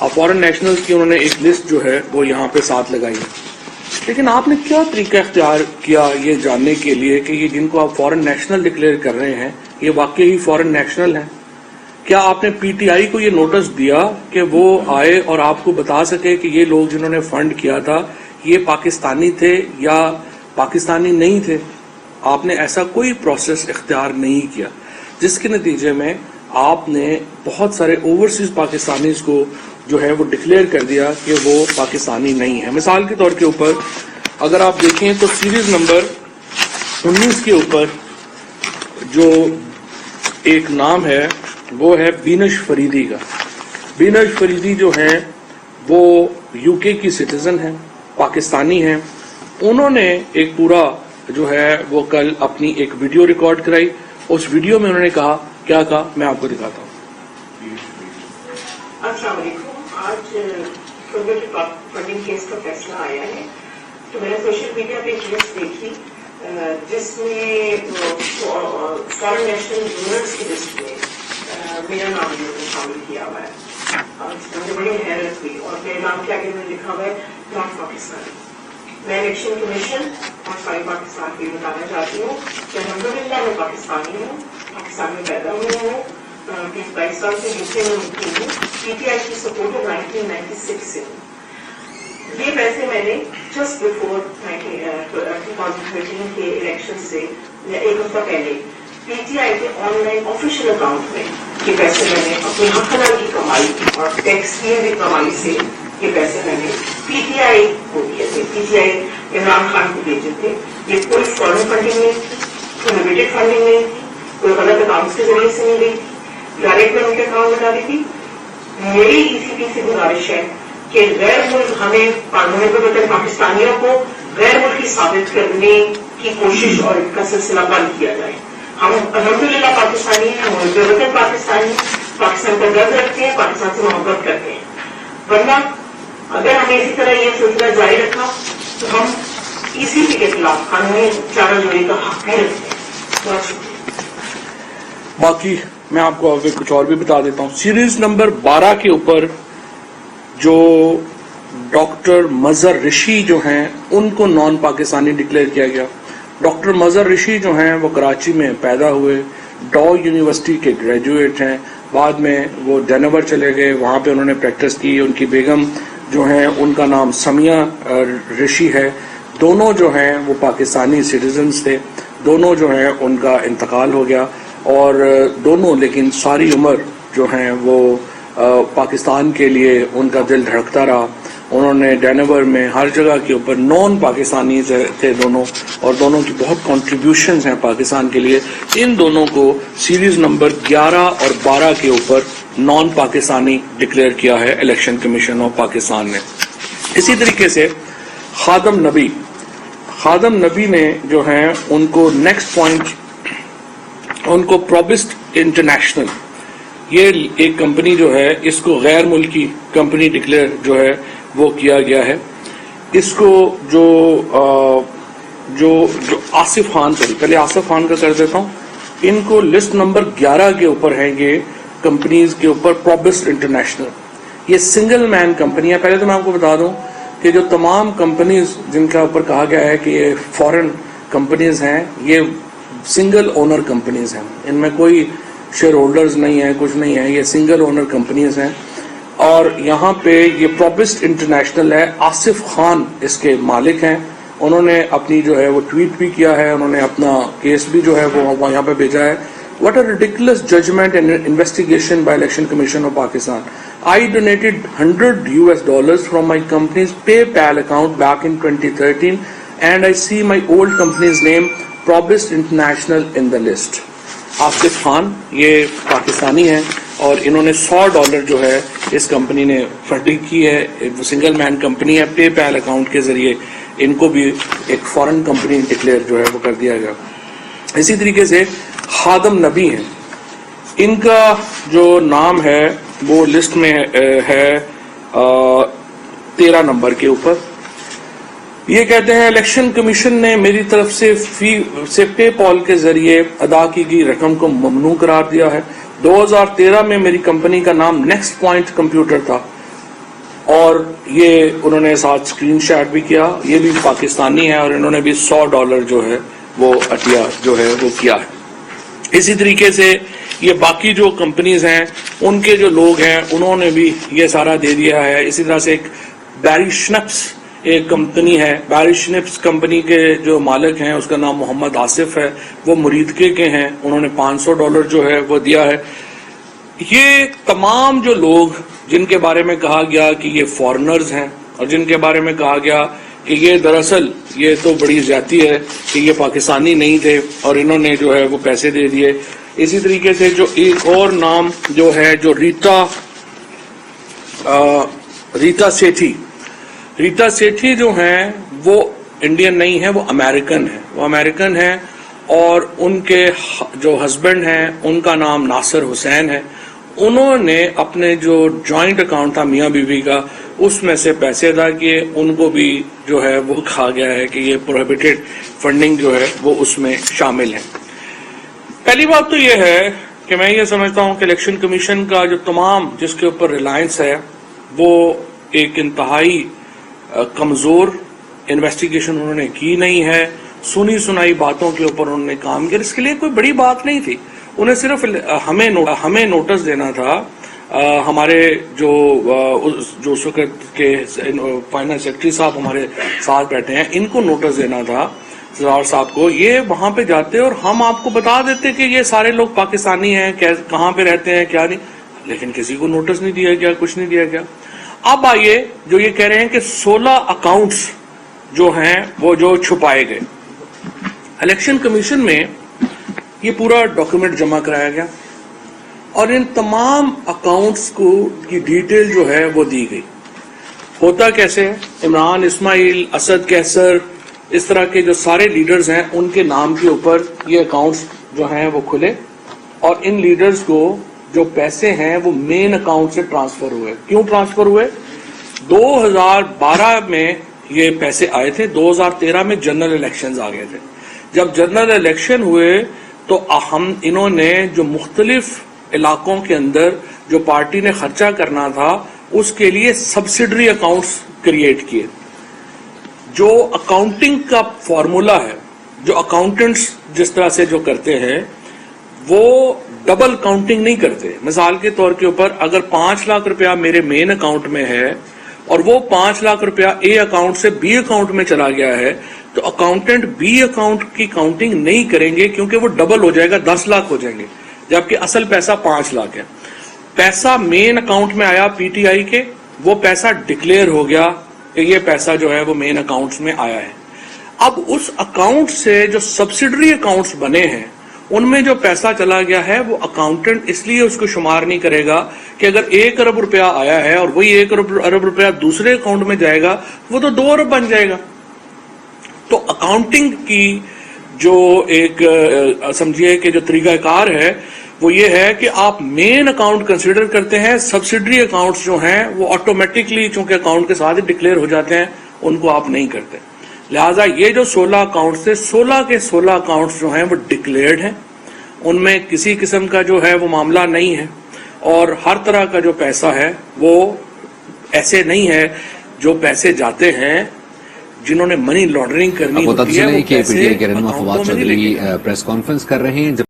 Foreign national کی انہوں نے ایک لسٹ جو ہے وہ یہاں پہ ساتھ لگائی ہے. لیکن آپ نے کیا طریقہ اختیار کیا یہ جاننے کے لیے کہ یہ جن کو آپ فارن نیشنل ڈکلیئر کر رہے ہیں یہ واقعی فارن نیشنل ہیں؟ کیا آپ نے پی ٹی آئی کو یہ نوٹس دیا کہ وہ آئے اور آپ کو بتا سکے کہ یہ لوگ جنہوں نے فنڈ کیا تھا یہ پاکستانی تھے یا پاکستانی نہیں تھے؟ آپ نے ایسا کوئی پروسیس اختیار نہیں کیا، جس کے نتیجے میں آپ نے بہت سارے اوورسیز پاکستانیز کو جو ہے وہ ڈکلیئر کر دیا کہ وہ پاکستانی نہیں ہے. مثال کے طور کے اوپر اگر آپ دیکھیں تو سیریز نمبر 19 کے اوپر جو ایک نام ہے وہ ہے بینش فریدی کا. بینش فریدی جو ہیں وہ یو کے کی سٹیزن ہیں، پاکستانی ہیں. انہوں نے ایک پورا جو ہے وہ کل اپنی ایک ویڈیو ریکارڈ کرائی. اس ویڈیو میں انہوں نے کہا، کیا کہا میں آپ کو دکھاتا ہوں. السلام علیکم. آج فنڈنگ کیس کا فیصلہ آیا ہے تو میں نے سوشل میڈیا پہ ایک لسٹ دیکھی جس میں فارن نیشنل ڈونرز کی لسٹ میں میرا نام شامل کیا ہوا ہے. مجھے بڑی حیرت ہوئی اور میرے نام کے آگے میں لکھا ہوا ہے ناٹ پاکستانی. میں الیکشن کمیشن اور سارے پاکستان کو بتانا چاہتی ہوں کہ الحمدللہ میں پاکستانی ہوں، پاکستان میں پیدا ہوئی ہوں، 22 سال سے یوکے میں مقیم ہوں. پی ٹی آئی کی سپورٹر 1996 سے ہوں. یہ پیسے میں نے جسٹ بفور 2013 کے الیکشن سے ایک ہفتہ پہلے پی ٹی آئی کے آن لائن آفیشیل اکاؤنٹ میں یہ پیسے میں نے اپنی حق حلال کی کمائی اور ٹیکس کی بھی کمائی سے یہ پیسے میں نے پی ٹی آئی کو دیے تھے. P T I Imran Khan کو بھیجے تھے. یہ کوئی فارن فنڈنگ نہیں تھی، کوئی لمیٹڈ فنڈنگ نہیں تھی، کوئی غلط اکاؤنٹ کے ذریعے سے نہیں گئی تھی، ڈائریکٹ میں ان کے اکاؤنٹ بتا دی تھی. میری ای سی پی سے گزارش ہے کہ غیر ملک ہمیں پاکستانیوں کو غیر ملکی ثابت کرنے کی کوشش اور ان کا سلسلہ بند کیا جائے. ہم الحمدللہ پاکستانی ہیں، ہم وطن پاکستانی، پاکستان کا درد رکھتے ہیں، پاکستان سے محبت کرتے ہیں. ورنہ اگر ہمیں اسی طرح یہ سلسلہ جاری رکھا تو ہم ای سی پی کے خلاف قانونی چارہ جوڑی کا حق بھی رکھتے ہیں. بہت شکریہ. باقی میں آپ کو آگے کچھ اور بھی بتا دیتا ہوں. سیریز نمبر 12 کے اوپر جو ڈاکٹر مظہر رشی جو ہیں ان کو نان پاکستانی ڈکلیئر کیا گیا. ڈاکٹر مظہر رشی جو ہیں وہ کراچی میں پیدا ہوئے، ڈاؤ یونیورسٹی کے گریجویٹ ہیں. بعد میں وہ ڈینور چلے گئے، وہاں پہ انہوں نے پریکٹس کی. ان کی بیگم جو ہیں ان کا نام سمیہ رشی ہے. دونوں جو ہیں وہ پاکستانی سٹیزنز تھے. دونوں جو ہیں ان کا انتقال ہو گیا اور دونوں لیکن ساری عمر جو ہیں وہ پاکستان کے لیے ان کا دل دھڑکتا رہا. انہوں نے ڈینور میں ہر جگہ کے اوپر نان پاکستانی تھے دونوں، اور دونوں کی بہت کنٹریبیوشنز ہیں پاکستان کے لیے. ان دونوں کو سیریز نمبر 11 اور 12 کے اوپر نان پاکستانی ڈکلیئر کیا ہے الیکشن کمیشن آف پاکستان نے. اسی طریقے سے خادم نبی نے جو ہیں ان کو نیکسٹ پوائنٹ، ان کو پروبسٹ انٹرنیشنل، یہ ایک کمپنی جو ہے اس کو غیر ملکی کمپنی ڈکلیئر جو ہے وہ کیا گیا ہے. اس کو جو آصف خان، پہلے آصف خان کا کر دیتا ہوں. ان کو لسٹ نمبر 11 کے اوپر ہیں یہ کمپنیز کے اوپر پروبسٹ انٹرنیشنل. یہ سنگل مین کمپنی ہے. پہلے تو میں آپ کو بتا دوں کہ جو تمام کمپنیز جن کا اوپر کہا گیا ہے کہ یہ فورن کمپنیز ہیں، یہ سنگل اونر کمپنیز ہیں. ان میں کوئی شیئر ہولڈرز نہیں ہیں، کچھ نہیں ہے. یہ سنگل اونر کمپنیز ہیں. اور یہاں پہ یہ پروبسٹ انٹرنیشنل ہے، آصف خان اس کے مالک ہیں. انہوں نے اپنی جو ہے وہ ٹویٹ بھی کیا ہے، انہوں نے اپنا کیس بھی جو ہے وہ یہاں پہ بھیجا ہے. What a ridiculous judgment and investigation by Election Commission of Pakistan. I donated $100 from my company's PayPal account back in 2013 and I see my old company's name Probist International in the list. Asif Khan یہ پاکستانی ہیں اور انہوں نے $100 جو ہے اس company نے funding کی ہے. سنگل مین کمپنی ہے، پے پیل اکاؤنٹ کے ذریعے ان کو بھی ایک فورن کمپنی ڈکلیئر جو ہے وہ کر دیا گیا. اسی طریقے سے خادم نبی ہیں. ان کا جو نام ہے وہ لسٹ میں ہے 13 نمبر کے اوپر. یہ کہتے ہیں الیکشن کمیشن نے میری طرف سے پے پال کے ذریعے ادا کی گئی رقم کو ممنوع قرار دیا ہے. 2013 میں میری کمپنی کا نام نیکسٹ پوائنٹ کمپیوٹر تھا اور یہ انہوں نے ساتھ اسکرین شاٹ بھی کیا. یہ بھی پاکستانی ہے اور انہوں نے بھی $100 جو ہے وہ عطیہ جو ہے وہ کیا ہے. اسی طریقے سے یہ باقی جو کمپنیز ہیں ان کے جو لوگ ہیں انہوں نے بھی یہ سارا دے دیا ہے. اسی طرح سے ایک بیری شنپس ایک کمپنی ہے, بیری شنپس کمپنی کے جو مالک ہیں اس کا نام محمد آصف ہے, وہ مریدکے کے ہیں, انہوں نے $500 جو ہے وہ دیا ہے. یہ تمام جو لوگ جن کے بارے میں کہا گیا کہ یہ فارنرز ہیں اور جن کے بارے میں کہا گیا کہ یہ دراصل یہ تو بڑی زیادتی ہے کہ یہ پاکستانی نہیں تھے اور انہوں نے جو ہے وہ پیسے دے دیے. اسی طریقے سے جو ایک اور نام جو ہے جو ریتا سیٹھی جو ہیں وہ انڈین نہیں ہے, وہ امریکن ہیں اور ان کے جو ہسبینڈ ہیں ان کا نام ناصر حسین ہے. انہوں نے اپنے جو جوائنٹ اکاؤنٹ تھا میاں بیوی کا اس میں سے پیسے ادا کیے, ان کو بھی جو ہے وہ کہا گیا ہے کہ یہ پروہیبٹڈ فنڈنگ جو ہے وہ اس میں شامل ہے. پہلی بات تو یہ ہے کہ میں یہ سمجھتا ہوں کہ الیکشن کمیشن کا جو تمام جس کے اوپر ریلائنس ہے وہ ایک انتہائی کمزور انویسٹیگیشن انہوں نے کی نہیں ہے. سنی سنائی باتوں کے اوپر انہوں نے کام کیا. اس کے لیے کوئی بڑی بات نہیں تھی, انہیں صرف ہمیں نوٹس دینا تھا. ہمارے جو اس وقت کے فائنانس سیکرٹری صاحب ہمارے ساتھ بیٹھے ہیں, ان کو نوٹس دینا تھا سردار صاحب کو. یہ وہاں پہ جاتے اور ہم آپ کو بتا دیتے کہ یہ سارے لوگ پاکستانی ہیں, کہاں پہ رہتے ہیں کیا نہیں, لیکن کسی کو نوٹس نہیں دیا گیا, کچھ نہیں دیا گیا. اب آئیے جو یہ کہہ رہے ہیں کہ 16 اکاؤنٹس جو ہیں وہ جو چھپائے گئے. الیکشن کمیشن میں یہ پورا ڈاکیومنٹ جمع کرایا گیا اور ان تمام اکاؤنٹس کو کی ڈیٹیل جو ہے وہ دی گئی. ہوتا کیسے ہے, عمران اسماعیل, اسد کیسر, اس طرح کے جو سارے لیڈرز ہیں ان کے نام کے اوپر یہ اکاؤنٹس جو ہیں وہ کھلے اور ان لیڈرز کو جو پیسے ہیں وہ مین اکاؤنٹ سے ٹرانسفر ہوئے. کیوں ٹرانسفر ہوئے؟ 2012 میں یہ پیسے آئے تھے, 2013 میں جنرل الیکشنز آ گئے تھے. جب جنرل الیکشن ہوئے تو انہوں نے جو مختلف علاقوں کے اندر جو پارٹی نے خرچہ کرنا تھا اس کے لیے سبسڈری اکاؤنٹس کریٹ کیے. جو اکاؤنٹنگ کا فارمولا ہے, جو اکاؤنٹنٹس جس طرح سے جو کرتے ہیں وہ ڈبل کاؤنٹنگ نہیں کرتے. مثال کے طور کے اوپر اگر 5 لاکھ روپیہ میرے مین اکاؤنٹ میں ہے اور وہ 5 لاکھ روپیہ اے اکاؤنٹ سے بی اکاؤنٹ میں چلا گیا ہے تو اکاؤنٹنٹ بی اکاؤنٹ کی کاؤنٹنگ نہیں کریں گے کیونکہ وہ ڈبل ہو جائے گا, 10 لاکھ ہو جائیں گے, جبکہ اصل پیسہ 5 لاکھ ہے. پیسہ مین اکاؤنٹ میں آیا پی ٹی آئی کے, وہ پیسہ ڈکلیئر ہو گیا کہ یہ پیسہ جو ہے وہ مین اکاؤنٹس میں آیا ہے. اب اس اکاؤنٹ سے جو سبسڈری اکاؤنٹس بنے ہیں ان میں جو پیسہ چلا گیا ہے وہ اکاؤنٹنٹ اس لیے اس کو شمار نہیں کرے گا کہ اگر 1 ارب روپیہ آیا ہے اور وہی 1 ارب روپیہ دوسرے اکاؤنٹ میں جائے گا وہ تو 2 ارب بن جائے گا. تو اکاؤنٹنگ کی جو ایک سمجھیے کہ جو طریقہ کار ہے وہ یہ ہے کہ آپ مین اکاؤنٹ کنسیڈر کرتے ہیں, سبسڈری اکاؤنٹس جو ہیں وہ آٹومیٹکلی چونکہ اکاؤنٹ کے ساتھ ہی ڈکلیئر ہو جاتے ہیں ان کو آپ نہیں کرتے. لہٰذا یہ جو 16 اکاؤنٹس تھے, 16 کے 16 اکاؤنٹس جو ہیں وہ ڈکلیئرڈ ہیں, ان میں کسی قسم کا جو ہے وہ معاملہ نہیں ہے اور ہر طرح کا جو پیسہ ہے وہ ایسے نہیں ہے جو پیسے جاتے ہیں جنہوں نے منی لانڈرنگ کرنی ہوتی ہے. آپ کو پریس کانفرنس کر رہے ہیں.